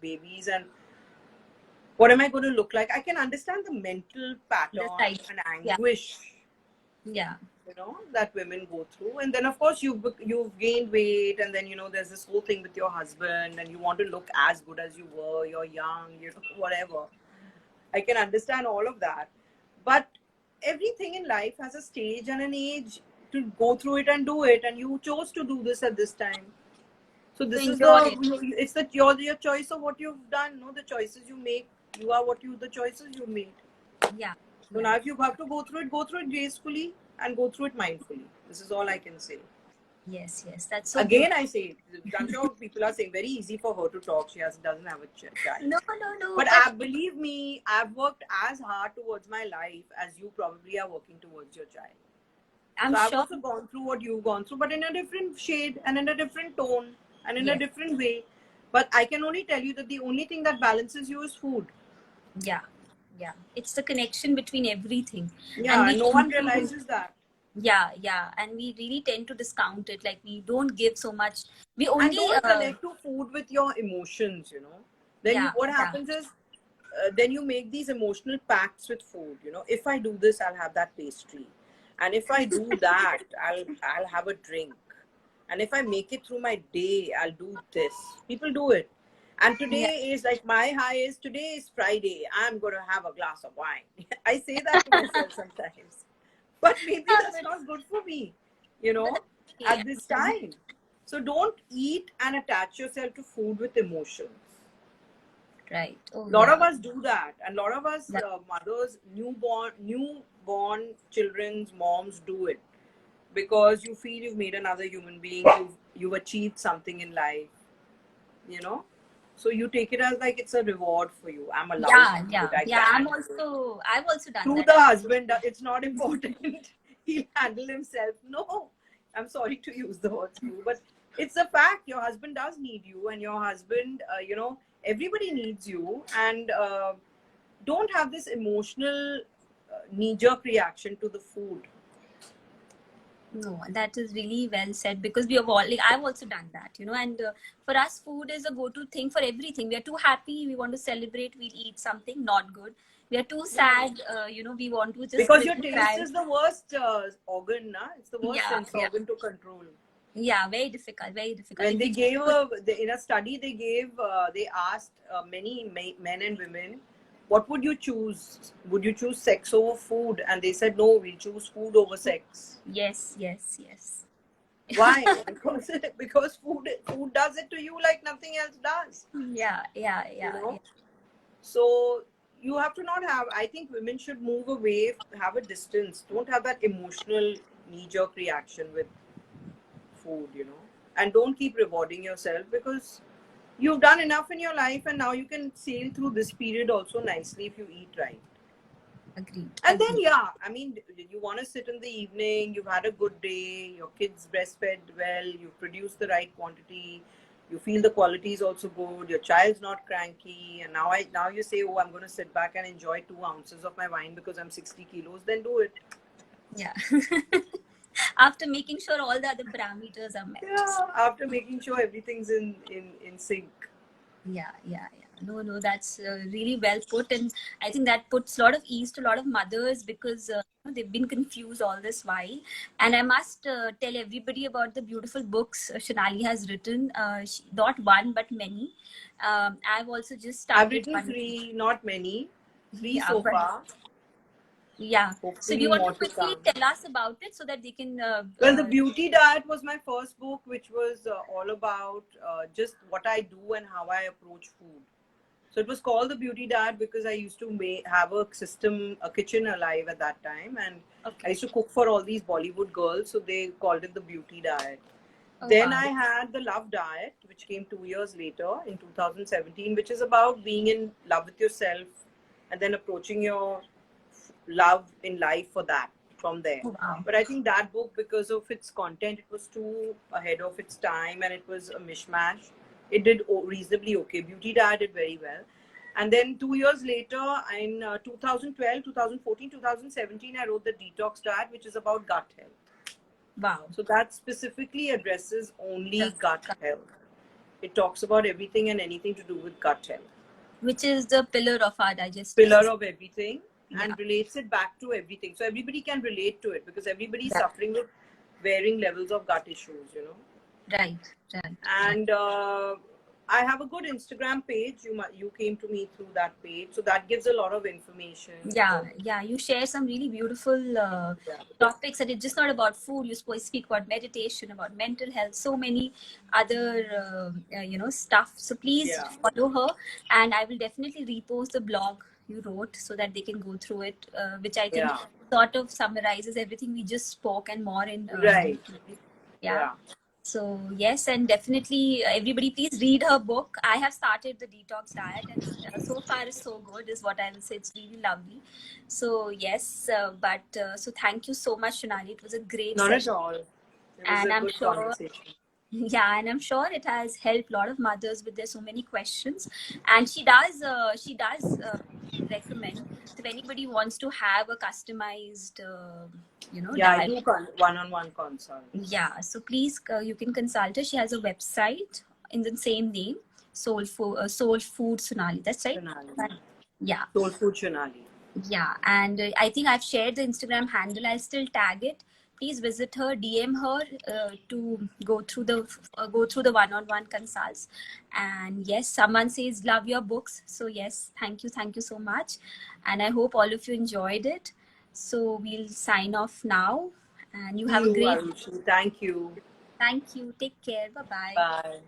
babies, and what am I going to look like? I can understand the mental the pattern side. and Yeah, anguish, yeah, that women go through. And then of course you've gained weight, and then there's this whole thing with your husband, and you want to look as good as you were, you're young, whatever. I can understand all of that, but everything in life has a stage and an age to go through it and do it, and you chose to do this at this time. So to this is enjoy it. it's your choice of what you've done. No, the choices you make, you are the choices you made. Yeah, So yeah. now if you have to go through it gracefully and go through it mindfully. This is all I can say. Yes, yes. That's so Again, beautiful. I say, I'm sure people are saying very easy for her to talk. She doesn't have a child. No, no, no. But But believe me, I've worked as hard towards my life as you probably are working towards your child. I'm So I've sure. also gone through what you've gone through, but in a different shade and in a different tone and in a Yes. different way. But I can only tell you that the only thing that balances you is food. Yeah, yeah. It's the connection between everything, and Yeah, we and no tend one to. realizes that. Yeah, yeah, and we really tend to discount it. Like, we don't give so much. We And only. don't connect to food with your emotions. Then Yeah, what yeah, happens is, then you make these emotional pacts with food. If I do this, I'll have that pastry, and if I do that, I'll have a drink, and if I make it through my day, I'll do this. People do it. And yeah. today is like, my high is, today is Friday, I'm going to have a glass of wine. I say that to myself sometimes, but maybe Yeah, that's not good for me you but know that's okay. at this time. So don't eat and attach yourself to food with emotions. Right. Oh, A lot of yeah. us do that, and a lot of us, Yeah. mothers, newborn children's moms do it, because you feel you've made another human being, you've achieved something in life. you know So you take it as like it's a reward for you. I'm allowed to do it. I I'm can do it. also, I've also done To that. the husband, it's not important. He'll handle himself. No, I'm sorry to use the word screw, but it's a fact. Your husband does need you, and your husband, everybody needs you. And don't have this emotional knee-jerk reaction to the food. No, that is really well said, because we have all, like, I've also done that, and for us, food is a go-to thing for everything. We are too happy, we want to celebrate, we'll eat something not good. We are too sad, we want to just Because your quickly taste cry. is the worst organ, na? It's the worst sense organ to control. Yeah, very difficult, very difficult. When they gave in a study, they asked many men and women, what would you choose? Would you choose sex over food? And they said, no, we'll choose food over sex. Yes. Why? because food does it to you like nothing else does. Yeah. So you have to not have, I think women should move away, have a distance. Don't have that emotional knee-jerk reaction with food, and don't keep rewarding yourself, because you've done enough in your life, and now you can sail through this period also nicely if you eat right. Agreed. And then, I mean, you want to sit in the evening, you've had a good day, your kids breastfed well, you've produced the right quantity, you feel the quality is also good, your child's not cranky, and now you say, oh, I'm going to sit back and enjoy 2 ounces of my wine because I'm 60 kilos, then do it. Yeah. After making sure all the other parameters are met. Yeah, after making sure everything's in sync. Yeah. No, that's really well put, and I think that puts a lot of ease to a lot of mothers, because they've been confused all this while. And I must tell everybody about the beautiful books Shonali has written. Not one, but many. I've also just started. I've written 3, not many. 3 so but, far. Yeah. Hopefully So do you want to quickly tell us about it so that they can... well, the Beauty Diet was my first book, which was all about just what I do and how I approach food. So it was called the Beauty Diet because I used to have a kitchen alive at that time, and I used to cook for all these Bollywood girls, so they called it the Beauty Diet. Then I had the Love Diet, which came 2 years later in 2017, which is about being in love with yourself and then approaching your love in life for that from there. But I think that book, because of its content, it was too ahead of its time and it was a mishmash. It did reasonably okay. Beauty Diet did very well. And then 2 years later, in 2012, 2014, 2017, I wrote the Detox Diet, which is about gut health. Wow. So that specifically addresses only gut health. It talks about everything and anything to do with gut health. Which is the pillar of our digestive pillar of everything, and relates it back to everything. So everybody can relate to it because everybody is suffering with varying levels of gut issues, Right. And I have a good Instagram page. You came to me through that page, so that gives a lot of information. Yeah. You share some really beautiful topics, and it's just not about food. You speak about meditation, about mental health, so many other stuff. So please follow her, and I will definitely repost the blog you wrote so that they can go through it, which I think sort of summarizes everything we just spoke and more in. Right. Yeah. So yes, and definitely everybody please read her book. I have started the Detox Diet, and so far is so good is what I will say. It's really lovely. So yes, so thank you so much, Shonali. It was a great session. Not at all. It was and a good conversation. Yeah, and I'm sure it has helped a lot of mothers with their so many questions. And she does recommend if anybody wants to have a customized I do one-on-one consult. Yeah, so please you can consult her. She has a website in the same name, Soul Food Shonali. That's right. Shonali. Yeah, Soul Food Shonali. Yeah, and I think I've shared the Instagram handle. I'll still tag it. Please visit her, DM her to go through the one-on-one consults. And yes, someone says love your books. So yes, thank you so much, and I hope all of you enjoyed it. So we'll sign off now, and you have a great. Thank you. Thank you. Take care. Bye-bye. Bye.